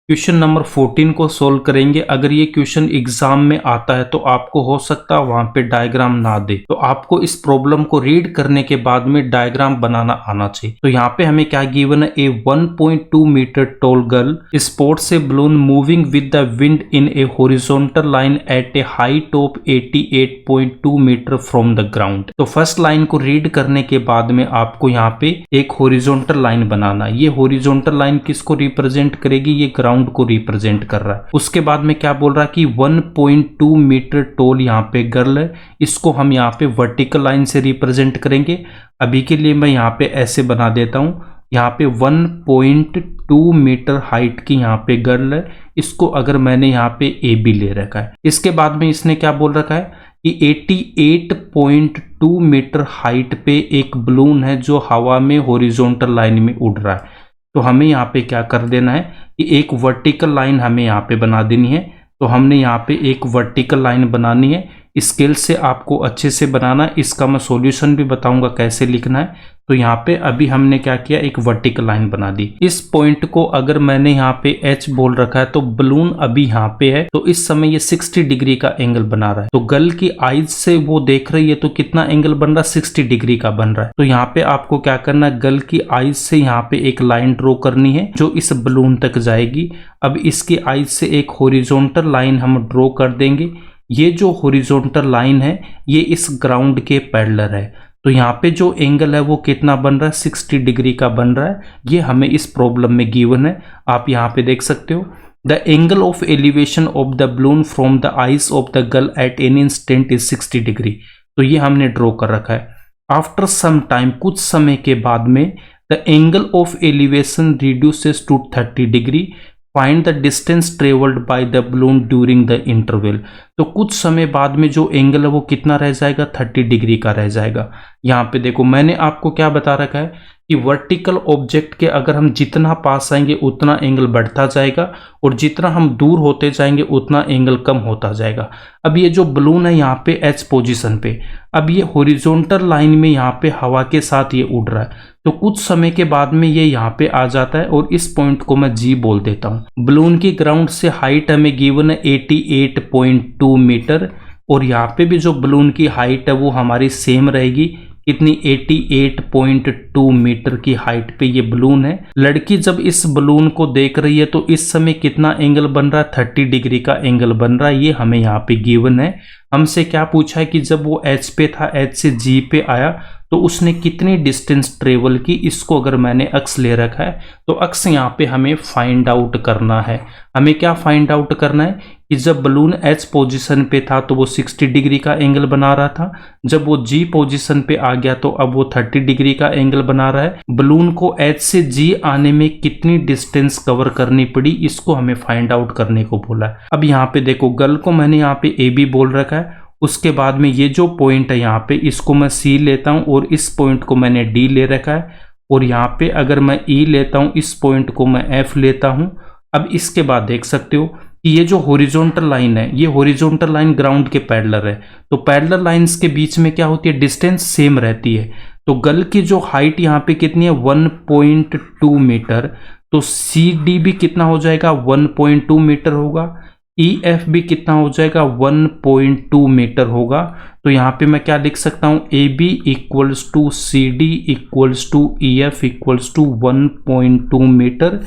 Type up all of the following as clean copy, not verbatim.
Question number 14 को solve करेंगे। अगर ये क्वेश्चन एग्जाम में आता है तो आपको हो सकता है वहां पे डायग्राम ना दे, तो आपको इस प्रॉब्लम को रीड करने के बाद में डायग्राम बनाना आना चाहिए। तो यहाँ पे हमें क्या गिवन है, a 1.2 metre tall girl sports a balloon moving with the wind in a horizontal line at a height of 88.2 metre from the ground. तो फर्स्ट लाइन को रीड करने के बाद में आपको यहाँ पे एक हॉरिजॉन्टल लाइन बनाना। ये हॉरिजॉन्टल लाइन किसको रिप्रेजेंट करेगी, ये ग्राउंड को रिप्रेजेंट कर रहा है। उसके बाद में क्या बोल रहा है कि 1.2 मीटर टॉल यहाँ पे गर्ल है, इसको हम यहाँ पे वर्टिकल लाइन से रिप्रेजेंट करेंगे। अभी के लिए मैं यहाँ पे ऐसे बना देता हूँ। यहाँ पे 1.2 मीटर हाइट की यहाँ पे गर्ल है, इसको अगर मैंने यहाँ पे ए बी ले रखा है। इसके बाद में इसने क्या बोल रखा है कि 88.2 मीटर हाइट पे एक बलून है जो हवा में हॉरिजॉन्टल लाइन में उड़ रहा है। तो हमें यहाँ पे क्या कर देना है कि एक वर्टिकल लाइन हमें यहाँ पे बना देनी है। तो हमने यहाँ पे एक वर्टिकल लाइन बनानी है। स्केल से आपको अच्छे से बनाना, इसका मैं सॉल्यूशन भी बताऊंगा कैसे लिखना है। तो यहाँ पे अभी हमने क्या किया, एक वर्टिकल लाइन बना दी। इस पॉइंट को अगर मैंने यहाँ पे एच बोल रखा है तो बलून अभी यहाँ पे है, तो इस समय ये 60 डिग्री का एंगल बना रहा है। तो गर्ल की आईज से वो देख रही है तो कितना एंगल बन रहा है, 60 डिग्री का बन रहा है। तो यहाँ पे आपको क्या करना है, गर्ल की आईज से यहाँ पे एक लाइन ड्रॉ करनी है जो इस बलून तक जाएगी। अब इसकी आईज से एक हॉरिजॉन्टल लाइन हम ड्रॉ कर देंगे। ये जो हॉरिजॉन्टल लाइन है ये इस ग्राउंड के पैरेलल है। तो यहाँ पे जो एंगल है वो कितना बन रहा है, 60 डिग्री का बन रहा है। ये हमें इस प्रॉब्लम में गिवन है, आप यहाँ पे देख सकते हो। The angle of elevation of the balloon from the eyes of the girl at any instant is 60 degree. तो ये हमने ड्रॉ कर रखा है। आफ्टर सम टाइम, कुछ समय के बाद में, the angle of elevation reduces to 30 degree. Find the distance travelled by the balloon during the interval. तो कुछ समय बाद में जो एंगल है वो कितना रह जाएगा, 30 डिग्री का रह जाएगा। यहाँ पे देखो मैंने आपको क्या बता रखा है कि वर्टिकल ऑब्जेक्ट के अगर हम जितना पास आएंगे उतना एंगल बढ़ता जाएगा और जितना हम दूर होते जाएंगे उतना एंगल कम होता जाएगा। अब ये जो बलून है यहाँ पे एच पोजीशन पे, अब ये हॉरिजॉन्टल लाइन में यहाँ पे हवा के साथ ये उड़ रहा है। तो कुछ समय के बाद में ये यहाँ पे आ जाता है और इस पॉइंट को मैं जी बोल देता हूँ। बलून की ग्राउंड से हाइट हमें गिवन है 88.2 मीटर और यहाँ पे भी जो बलून की हाइट है वो हमारी सेम रहेगी। कितनी, 88.2 मीटर की हाइट पे ये बलून है। लड़की जब इस बलून को देख रही है तो इस समय कितना एंगल बन रहा है, 30 डिग्री का एंगल बन रहा है। ये हमें यहाँ पे गिवन है। हमसे क्या पूछा है कि जब वो एच पे था, एच से जी पे आया तो उसने कितनी डिस्टेंस ट्रेवल की। इसको अगर मैंने अक्स ले रखा है तो अक्स यहाँ पे हमें फाइंड आउट करना है। हमें क्या फाइंड आउट करना है कि जब बलून एच पोजीशन पे था तो वो 60 डिग्री का एंगल बना रहा था, जब वो जी पोजीशन पे आ गया तो अब वो 30 डिग्री का एंगल बना रहा है। बलून को एच से जी आने में कितनी डिस्टेंस कवर करनी पड़ी, इसको हमें फाइंड आउट करने को बोला है। अब यहाँ पे देखो गर्ल को मैंने यहाँ पे ए बी बोल रखा है। उसके बाद में ये जो पॉइंट है यहाँ पे इसको मैं सी लेता हूँ और इस पॉइंट को मैंने डी ले रखा है। और यहाँ पे अगर मैं ई लेता हूँ, इस पॉइंट को मैं एफ लेता हूँ। अब इसके बाद देख सकते हो कि ये जो हॉरिजॉन्टल लाइन है, ये हॉरिजॉन्टल लाइन ग्राउंड के पैरेलल है। तो पैरेलल लाइंस के बीच में क्या होती है, डिस्टेंस सेम रहती है। तो गर्ल की जो हाइट यहाँ पे कितनी है, 1.2 मीटर। तो सी डी भी कितना हो जाएगा, 1.2 मीटर होगा। ई एफ भी कितना हो जाएगा, 1.2 मीटर होगा। तो यहाँ पे मैं क्या लिख सकता हूँ, A B equals to C D equals to E F equals to 1.2 metre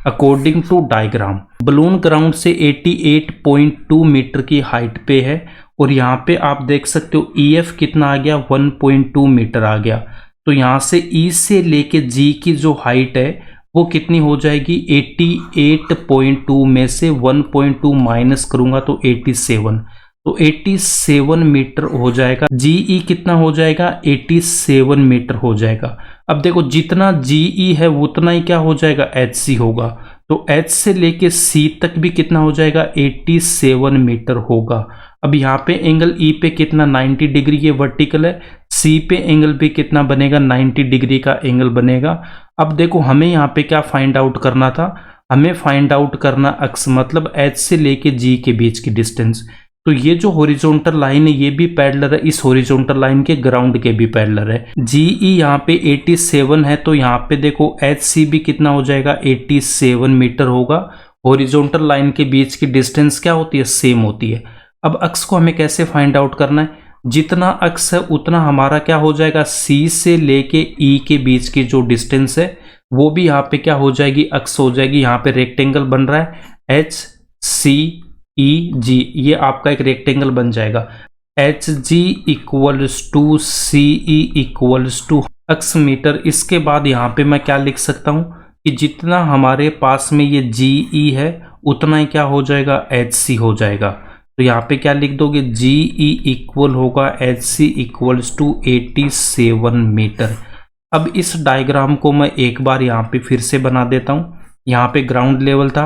according to diagram. Balloon ground से 88.2 मीटर की हाइट पे है और यहाँ पे आप देख सकते हो ई एफ कितना आ गया, 1.2 मीटर आ गया। तो यहाँ से ई से लेके जी की जो हाइट है वो कितनी हो जाएगी, 88.2 में से 1.2 माइनस करूंगा तो 87। तो 87 मीटर हो जाएगा। जीई कितना हो जाएगा, 87 मीटर हो जाएगा। अब देखो जितना जीई है उतना ही क्या हो जाएगा, एचसी होगा। तो एच से लेके सी तक भी कितना हो जाएगा, 87 मीटर होगा। अब यहाँ पे एंगल ई पे कितना, 90 डिग्री ये वर्टिकल है। सी पे एंगल भी कितना बनेगा, 90 डिग्री का एंगल बनेगा। अब देखो हमें यहाँ पे क्या फाइंड आउट करना था, हमें फाइंड आउट करना अक्स मतलब एच से लेके जी के बीच की डिस्टेंस। तो ये जो हॉरिजॉन्टल लाइन है ये भी पैरेलल है इस हॉरिजॉन्टल लाइन के, ग्राउंड के भी पैरेलल है। जीई यहाँ पे 87 है तो यहाँ पे देखो एच सी भी कितना हो जाएगा, 87 मीटर होगा। हॉरिजॉन्टल लाइन के बीच की डिस्टेंस क्या होती है, सेम होती है। अब अक्स को हमें कैसे फाइंड आउट करना है, जितना अक्स है उतना हमारा क्या हो जाएगा, सी से लेके ई के बीच की जो डिस्टेंस है वो भी यहाँ पे क्या हो जाएगी, अक्स हो जाएगी। यहाँ पे रेक्टेंगल बन रहा है एच सी ई जी, ये आपका एक रेक्टेंगल बन जाएगा। H G equals to C E equals to x metre. इसके बाद यहाँ पे मैं क्या लिख सकता हूँ कि जितना हमारे पास में ये जी ई है उतना ही क्या हो जाएगा, एच सी हो जाएगा। तो यहाँ पे क्या लिख दोगे, जी ई इक्वल होगा H C equals to 87 metre. अब इस डायग्राम को मैं एक बार यहाँ पे फिर से बना देता हूँ। यहाँ पे ग्राउंड लेवल था,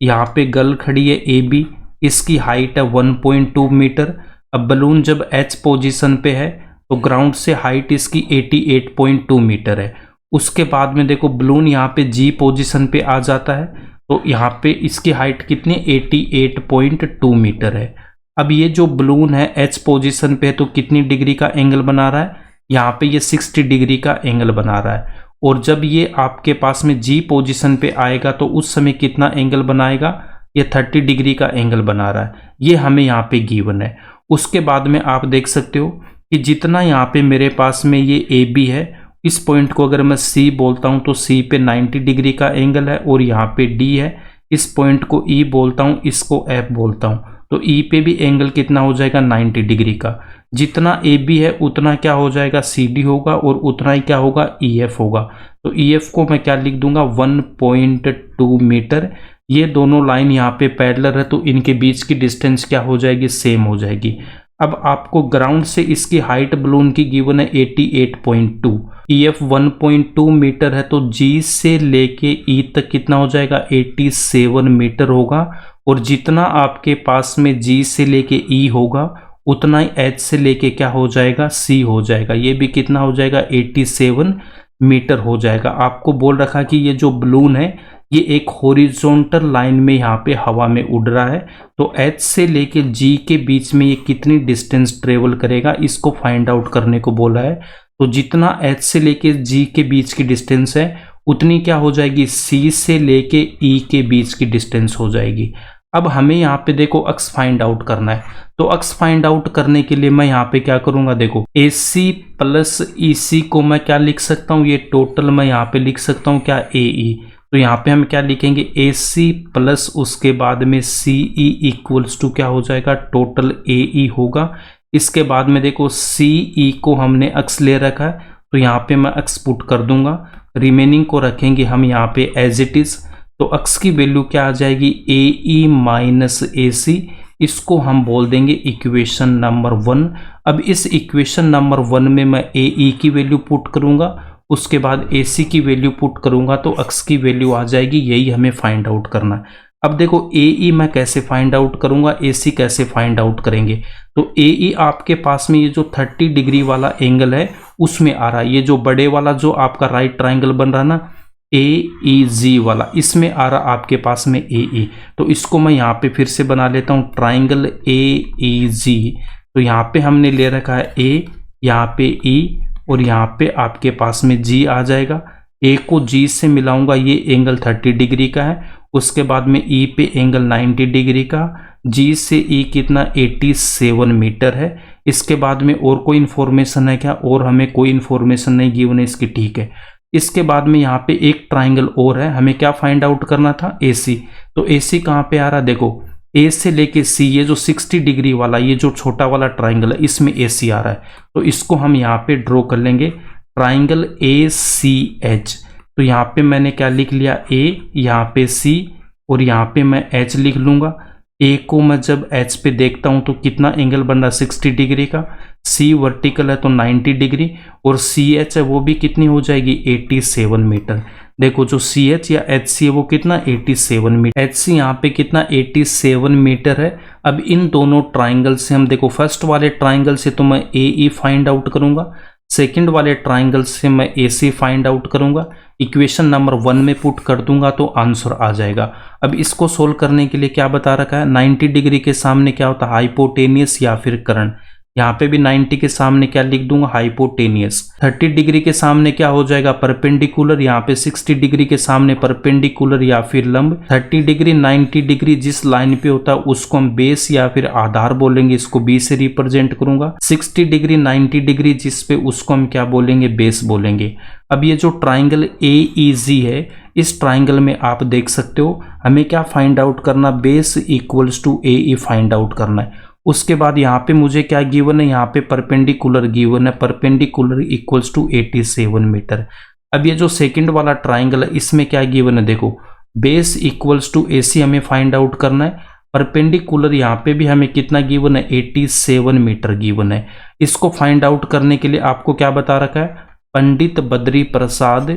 यहाँ पे गर्ल खड़ी है ए बी, इसकी हाइट है 1.2 मीटर। अब बलून जब एच पोजीशन पे है तो ग्राउंड से हाइट इसकी 88.2 मीटर है। उसके बाद में देखो बलून यहाँ पे जी पोजीशन पे आ जाता है तो यहाँ पे इसकी हाइट कितनी, 88.2 मीटर है। अब ये जो बलून है एच पोजीशन पे है तो कितनी डिग्री का एंगल बना रहा है, यहाँ पे ये 60 डिग्री का एंगल बना रहा है। और जब ये आपके पास में जी पोजीशन पे आएगा तो उस समय कितना एंगल बनाएगा, ये 30 डिग्री का एंगल बना रहा है। ये हमें यहाँ पे गिवन है। उसके बाद में आप देख सकते हो कि जितना यहाँ पे मेरे पास में ये ए बी है, इस पॉइंट को अगर मैं सी बोलता हूँ तो सी पे 90 डिग्री का एंगल है, और यहाँ पे डी है, इस पॉइंट को ई बोलता हूँ, इसको एफ बोलता हूँ, तो ई पे भी एंगल कितना हो जाएगा, 90 डिग्री का। जितना ए बी है उतना क्या हो जाएगा, सी डी होगा, और उतना ही क्या होगा, ई एफ होगा। तो ई एफ को मैं क्या लिख दूंगा, 1.2 मीटर। ये दोनों लाइन यहाँ पे पैरेलल है तो इनके बीच की डिस्टेंस क्या हो जाएगी, सेम हो जाएगी। अब आपको ग्राउंड से इसकी हाइट बलून की गिवन है 88.2, ई एफ 1.2 मीटर है, तो जी से लेके ई तक कितना हो जाएगा, 87 मीटर होगा। और जितना आपके पास में जी से लेके ई होगा उतना ही एच से लेके क्या हो जाएगा, सी हो जाएगा। ये भी कितना हो जाएगा, 87 मीटर हो जाएगा। आपको बोल रखा कि ये जो बलून है ये एक हॉरिजॉन्टल लाइन में यहाँ पे हवा में उड़ रहा है, तो एच से लेके जी के बीच में ये कितनी डिस्टेंस ट्रेवल करेगा, इसको फाइंड आउट करने को बोला है। तो जितना एच से लेके जी के बीच की डिस्टेंस है उतनी क्या हो जाएगी, सी से लेके ई के बीच की डिस्टेंस हो जाएगी। अब हमें यहाँ पे देखो अक्स फाइंड आउट करना है, तो अक्स फाइंड आउट करने के लिए मैं यहाँ पे क्या करूंगा, देखो ए सी प्लस ई सी को मैं क्या लिख सकता हूँ, ये टोटल मैं यहाँ पे लिख सकता हूँ क्या, ए ई। तो यहाँ पे हम क्या लिखेंगे, ए सी प्लस उसके बाद में सी ई इक्वल्स टू क्या हो जाएगा, टोटल ए ई होगा। इसके बाद में देखो सी ई को हमने अक्स ले रखा है तो यहाँ पे मैं अक्स पुट कर दूंगा, रिमेनिंग को रखेंगे हम यहाँ पे एज इट इज। तो अक्स की वैल्यू क्या आ जाएगी, ए ई माइनस ए सी, इसको हम बोल देंगे इक्वेशन नंबर 1। अब इस इक्वेशन नंबर 1 में मैं ए ई की वैल्यू पुट करूंगा, उसके बाद ए सी की वैल्यू पुट करूंगा तो अक्स की वैल्यू आ जाएगी। यही हमें फाइंड आउट करना है। अब देखो ए ई मैं कैसे फाइंड आउट करूंगा, ए सी कैसे फाइंड आउट करेंगे। तो ए ई आपके पास में ये जो 30 डिग्री वाला एंगल है उसमें आ रहा है, ये जो बड़े वाला जो आपका राइट ट्राइंगल बन रहा है ना, ए ई जी वाला, इसमें आ रहा आपके पास में ए ई। तो इसको मैं यहाँ पे फिर से बना लेता हूँ, ट्राइंगल ए ई जी। तो यहाँ पे हमने ले रखा है ए, यहाँ पे ई, और यहाँ पे आपके पास में जी आ जाएगा। ए को जी से मिलाऊंगा, ये एंगल 30 डिग्री का है। उसके बाद में ई पे एंगल 90 डिग्री का, जी से ई कितना 87 मीटर है। इसके बाद में और कोई इन्फॉर्मेशन है क्या, और हमें कोई इन्फॉर्मेशन नहीं गिवन है इसकी, ठीक है। इसके बाद में यहाँ पे एक ट्राइंगल और है, हमें क्या फाइंड आउट करना था, ए सी। तो ए सी कहाँ पे आ रहा, देखो ए से लेके सी, ये जो 60 डिग्री वाला, ये जो छोटा वाला ट्राइंगल है इसमें ए सी आ रहा है। तो इसको हम यहाँ पे ड्रॉ कर लेंगे, ट्राइंगल ए सी एच। तो यहाँ पे मैंने क्या लिख लिया, ए, यहाँ पे सी, और यहाँ पे मैं एच लिख लूंगा। ए को मैं जब एच पे देखता हूँ तो कितना एंगल बन रहा है, 60 डिग्री का। सी वर्टिकल है तो 90 डिग्री, और सी एच है वो भी कितनी हो जाएगी, 87 मीटर। देखो जो सी एच या एच सी है वो कितना, 87 मीटर। एच सी यहाँ पे कितना, 87 मीटर है। अब इन दोनों ट्राइंगल से हम देखो, फर्स्ट वाले ट्राइंगल से तो मैं ए ई फाइंड आउट करूंगा, सेकंड वाले ट्राइंगल से मैं ए सी फाइंड आउट करूंगा। इक्वेशन नंबर 1 में पुट कर दूंगा तो आंसर आ जाएगा। अब इसको सोल्व करने के लिए क्या बता रखा है, 90 डिग्री के सामने क्या होता है, हाइपोटेनियस या फिर करंट। यहाँ पे भी 90 के सामने क्या लिख दूंगा, हाइपोटेनियस। 30 डिग्री के सामने क्या हो जाएगा, परपेंडिकुलर। यहाँ पे 60 डिग्री के सामने परपेंडिकुलर या फिर लंब। 30 डिग्री 90 डिग्री जिस लाइन पे होता है उसको हम बेस या फिर आधार बोलेंगे, इसको बी से रिप्रेजेंट करूंगा। 60 डिग्री 90 डिग्री जिस पे, उसको हम क्या बोलेंगे, बेस बोलेंगे। अब ये जो ट्राइंगल AEG है, इस ट्राइंगल में आप देख सकते हो हमें क्या फाइंड आउट करना, base equals to AE find out करना है। उसके बाद यहाँ पे मुझे क्या गिवन है, यहाँ पे परपेंडिकुलर गिवन है, परपेंडिकुलर इक्वल्स टू 87 मीटर। अब ये जो सेकंड वाला ट्राइंगल है इसमें क्या गिवन है, देखो बेस इक्वल्स टू AC हमें फाइंड आउट करना है। परपेंडिकुलर यहाँ पे भी हमें कितना गिवन है, 87 मीटर गिवन है। इसको फाइंड आउट करने के लिए आपको क्या बता रखा है, पंडित बद्री प्रसाद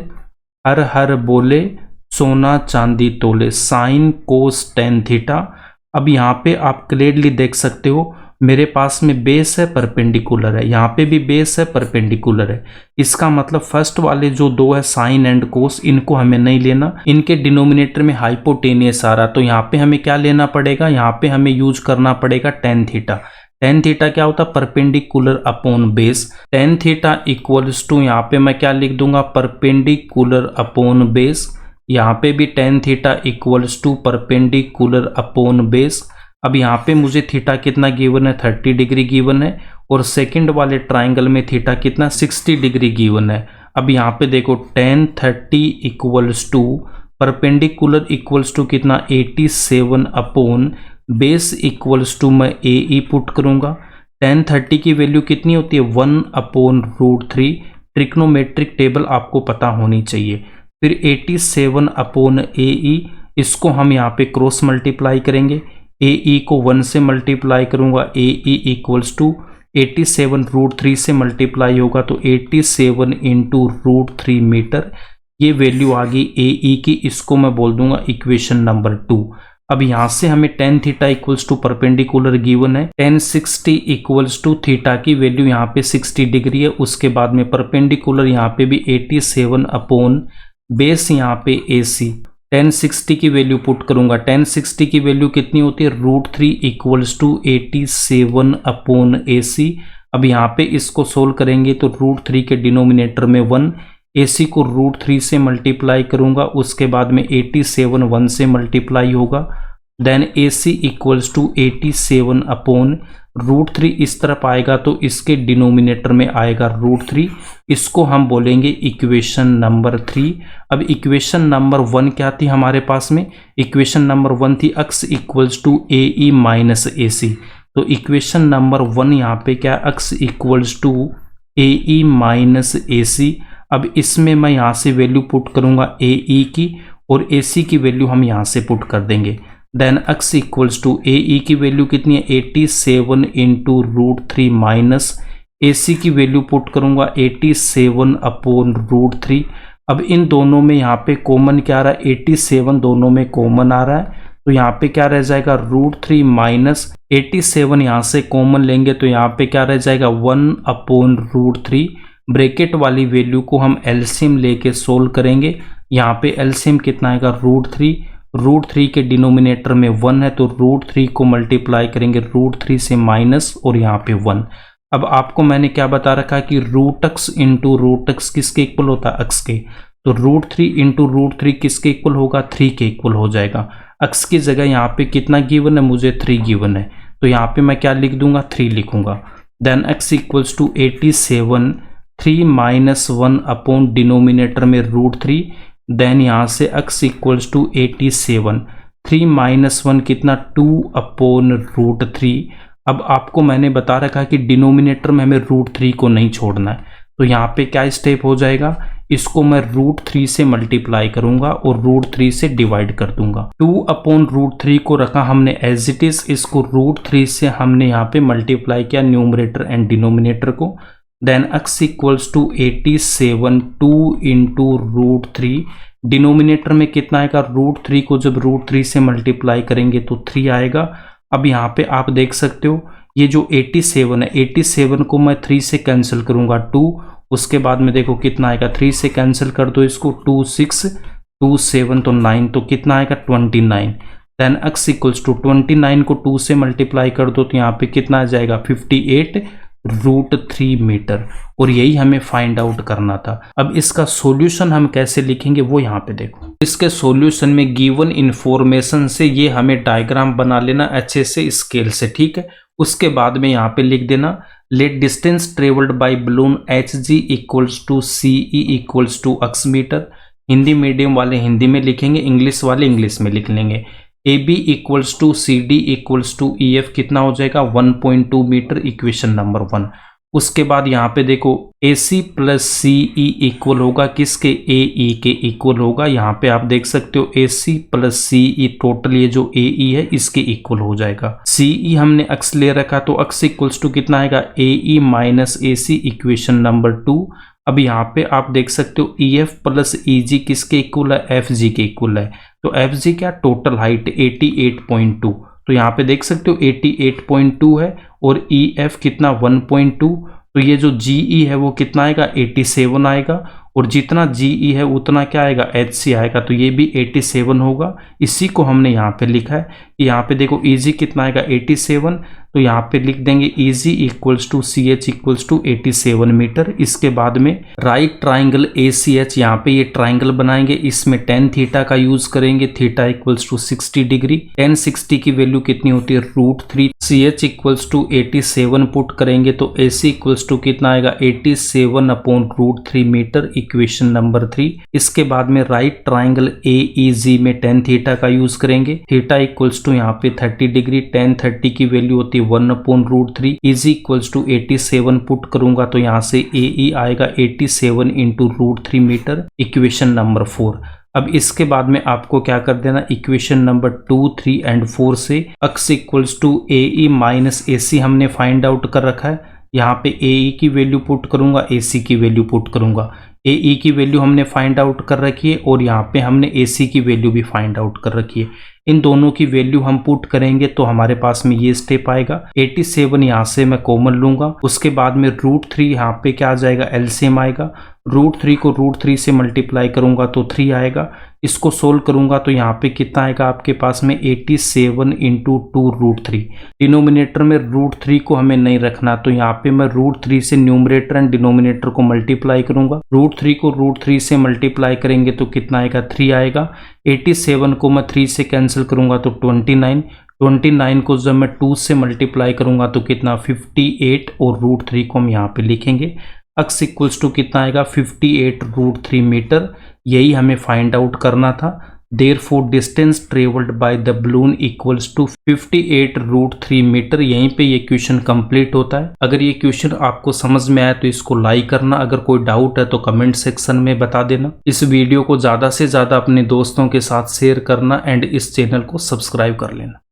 हर हर बोले सोना चांदी तोले, साइन कोस टेन थीटा। अब यहाँ पे आप क्लियरली देख सकते हो मेरे पास में बेस है, परपेंडिकुलर है, यहाँ पे भी बेस है, परपेंडिकुलर है। इसका मतलब फर्स्ट वाले जो दो है साइन एंड कोस, इनको हमें नहीं लेना, इनके डिनोमिनेटर में हाइपोटेनियस आ रहा, तो यहाँ पे हमें क्या लेना पड़ेगा, यहाँ पे हमें यूज करना पड़ेगा टेन थीटा। टेन थीटा क्या होता है, perpendicular upon base. Tan theta equals to, यहाँ पे मैं क्या लिख दूंगा, परपेंडिकुलर अपॉन बेस। यहाँ पे भी tan theta equals to perpendicular upon base. अब यहाँ पे मुझे थीटा कितना गिवन है, 30 डिग्री गिवन है, और सेकंड वाले ट्राइंगल में थीटा कितना, 60 डिग्री गिवन है। अब यहाँ पे देखो tan 30 equals to perpendicular equals to कितना, 87 अपॉन बेस इक्वल्स टू मैं AE पुट करूंगा। टेन 30 की वैल्यू कितनी होती है, 1 अपॉन √3। ट्रिग्नोमेट्रिक टेबल आपको पता होनी चाहिए। फिर 87 अपॉन AE, इसको हम यहाँ पे क्रॉस मल्टीप्लाई करेंगे। AE को 1 से मल्टीप्लाई करूंगा, AE इक्वल्स टू 87 √3 से मल्टीप्लाई होगा तो 87 इंटू √3 मीटर। ये वैल्यू आ गई AE की, इसको मैं बोल दूंगा इक्वेशन नंबर 2। अब यहाँ से हमें tan theta equals to perpendicular given है, टेन 60 इक्वल्स टू थीटा की वैल्यू यहाँ पे 60 डिग्री है। उसके बाद में परपेंडिकुलर यहाँ पे भी 87 अपॉन बेस यहाँ पे AC। 1060 की वैल्यू पुट करूंगा, 1060 की वैल्यू कितनी होती है, √3 इक्वल्स टू 87 अपॉन AC। अब यहाँ पे इसको सोल्व करेंगे तो √3 के डिनोमिनेटर में 1, AC को √3 से मल्टीप्लाई करूंगा, उसके बाद में 87 1 से मल्टीप्लाई होगा, then AC equals to 87 upon √3 इस तरफ आएगा तो इसके डिनोमिनेटर में आएगा √3। इसको हम बोलेंगे इक्वेशन नंबर 3। अब इक्वेशन नंबर 1 क्या थी हमारे पास में, इक्वेशन नंबर 1 थी x equals to AE minus AC। तो इक्वेशन नंबर 1 यहाँ पे क्या, x equals to AE minus AC। अब इसमें मैं यहाँ से वैल्यू पुट करूंगा AE की, और AC की वैल्यू हम यहाँ से पुट कर देंगे। Then x equals to AE की वैल्यू कितनी है, 87 इंटू √3 माइनस AC की वैल्यू पुट करूंगा 87 अपॉन √3। अब इन दोनों में यहाँ पे कॉमन क्या आ रहा है, 87 दोनों में कॉमन आ रहा है, तो यहाँ पे क्या रह जाएगा, √3 माइनस 87 यहाँ से कॉमन लेंगे तो यहाँ पे क्या रह जाएगा, 1 अपॉन √3। ब्रैकेट वाली वैल्यू को हम एलसीएम लेके सोल्व करेंगे। यहाँ पे एलसीएम कितना आएगा, √3। √3 के डिनोमिनेटर में 1 है तो √3 को मल्टीप्लाई करेंगे √3 से माइनस, और यहाँ पे 1। अब आपको मैंने क्या बता रखा है कि √x इंटू √x किसके इक्वल होता है, x के। तो √3 इंटू √3 किसके इक्वल होगा, 3 के इक्वल हो जाएगा। x की जगह यहाँ पे कितना गिवन है, मुझे 3 गिवन है, तो यहाँ पे मैं क्या लिख दूंगा, 3 लिखूंगा। Then x equals to 87, 3 minus 1 upon denominator में √3। देन यहाँ से x इक्वल्स टू 87, 3 माइनस 1 कितना, 2 अपॉन √3। अब आपको मैंने बता रखा कि डिनोमिनेटर में हमें √3 को नहीं छोड़ना है, तो यहाँ पे क्या स्टेप हो जाएगा, इसको मैं √3 से मल्टीप्लाई करूंगा और √3 से डिवाइड कर दूंगा। 2 अपॉन √3 को रखा हमने एज इट इज, इसको √3 से हमने यहाँ पे मल्टीप्लाई किया न्यूमरेटर एंड डिनोमिनेटर को। Then x equals to 87, 2 into √3। Denominator में कितना आएगा, √3 को जब √3 से मल्टीप्लाई करेंगे तो 3 आएगा। अब यहाँ पे आप देख सकते हो ये जो 87 है, 87 को मैं 3 से कैंसिल करूंगा 2, उसके बाद में देखो कितना आएगा, 3 से कैंसिल कर दो इसको, 2 6 2 7 तो 9, तो कितना आएगा 29। देन x इक्वल्स टू 29 को 2 से मल्टीप्लाई कर दो तो यहाँ पे कितना आ जाएगा 58। √3 मीटर, और यही हमें फाइंड आउट करना था। अब इसका सॉल्यूशन हम कैसे लिखेंगे वो यहाँ पे देखो। इसके सॉल्यूशन में गिवन इंफॉर्मेशन से ये हमें डायग्राम बना लेना अच्छे से स्केल से, ठीक है। उसके बाद में यहाँ पे लिख देना let distance travelled by balloon hg equals to ce equals to x metre. Hindi medium वाले हिंदी में लिखेंगे, इंग्लिश वाले इंग्लिश में लिख लेंगे। AB equals to CD equals to EF कितना हो जाएगा 1.2 मीटर, इक्वेशन नंबर 1। उसके बाद यहाँ पे देखो AC प्लस CE इक्वल होगा किसके, AE के इक्वल होगा। यहाँ पे आप देख सकते हो AC प्लस CE टोटल ये जो AE है इसके इक्वल हो जाएगा। CE हमने x ले रखा तो x इक्वल्स टू कितना आएगा AE minus AC, equation number 2। अब यहाँ पे आप देख सकते हो EF प्लस EG किसके इक्वल है, FG के इक्वल है। तो FG क्या, टोटल हाइट 88.2, तो यहाँ पे देख सकते हो 88.2 है, और EF कितना 1.2, तो ये जो GE है वो कितना आएगा 87 आएगा, और जितना GE है उतना क्या आएगा HC आएगा, तो ये भी 87 होगा। इसी को हमने यहाँ पे लिखा है कि यहाँ पे देखो EG कितना आएगा 87, तो यहाँ पे लिख देंगे EG equals to CH equals to 87 metre. इसके बाद में राइट ट्राइंगल ACH, यहाँ पे ये ट्राइंगल बनाएंगे, इसमें tan थीटा का यूज करेंगे, theta equals to 60 degree. tan 60 की वैल्यू कितनी होती है √3, CH इक्वल्स टू 87 पुट करेंगे तो AC इक्वल्स टू कितना आएगा 87/√3 मीटर, इक्वेशन नंबर 3। इसके बाद में राइट ट्राइंगल AEG में tan थीटा का यूज करेंगे, थीटा इक्वल्स टू यहाँ पे 30 डिग्री, tan 30 की वैल्यू होती है 1/√3, EG इक्वल्स टू 87 पुट करूंगा तो यहाँ से AE आएगा 87 इंटू √3 मीटर, इक्वेशन नंबर 4। अब इसके बाद में आपको क्या कर देना, इक्वेशन नंबर 2, 3 एंड 4 से x equals to AE minus AC हमने फाइंड आउट कर रखा है। यहाँ पे AE की वैल्यू पुट करूंगा, AC की वैल्यू पुट करूंगा। AE की वैल्यू हमने फाइंड आउट कर रखी है और यहाँ पे हमने AC की वैल्यू भी फाइंड आउट कर रखी है। इन दोनों की वैल्यू हम पुट करेंगे तो हमारे पास में ये स्टेप आएगा 87, यहाँ से मैं कॉमन लूंगा। उसके बाद में √3 यहाँ पे क्या आ जाएगा, LCM आएगा। √3 को √3 से मल्टीप्लाई करूंगा तो 3 आएगा। इसको सोल्व करूंगा तो यहाँ पे कितना आएगा आपके पास में 87 इंटू 2√3। डिनोमिनेटर में √3 को हमें नहीं रखना, तो यहाँ पे मैं √3 से न्यूमरेटर एंड डिनोमिनेटर को मल्टीप्लाई करूंगा। √3 को √3 से मल्टीप्लाई करेंगे तो कितना आएगा 3 आएगा। 87 को मैं 3 से कैंसिल करूंगा तो 29 को जब मैं 2 से मल्टीप्लाई करूंगा तो कितना 58, और √3 को हम यहाँ पे लिखेंगे। x इक्वल्स टू कितना आएगा 58/√3 मीटर, यही हमें फाइंड आउट करना था। Therefore distance travelled by the balloon equals to 58/√3 metre. यहीं पे ये क्वेश्चन कंप्लीट होता है। अगर ये क्वेश्चन आपको समझ में आया तो इसको लाइक करना, अगर कोई डाउट है तो कमेंट सेक्शन में बता देना। इस वीडियो को ज़्यादा से ज़्यादा अपने दोस्तों के साथ शेयर करना एंड इस चैनल को सब्सक्राइब कर लेना।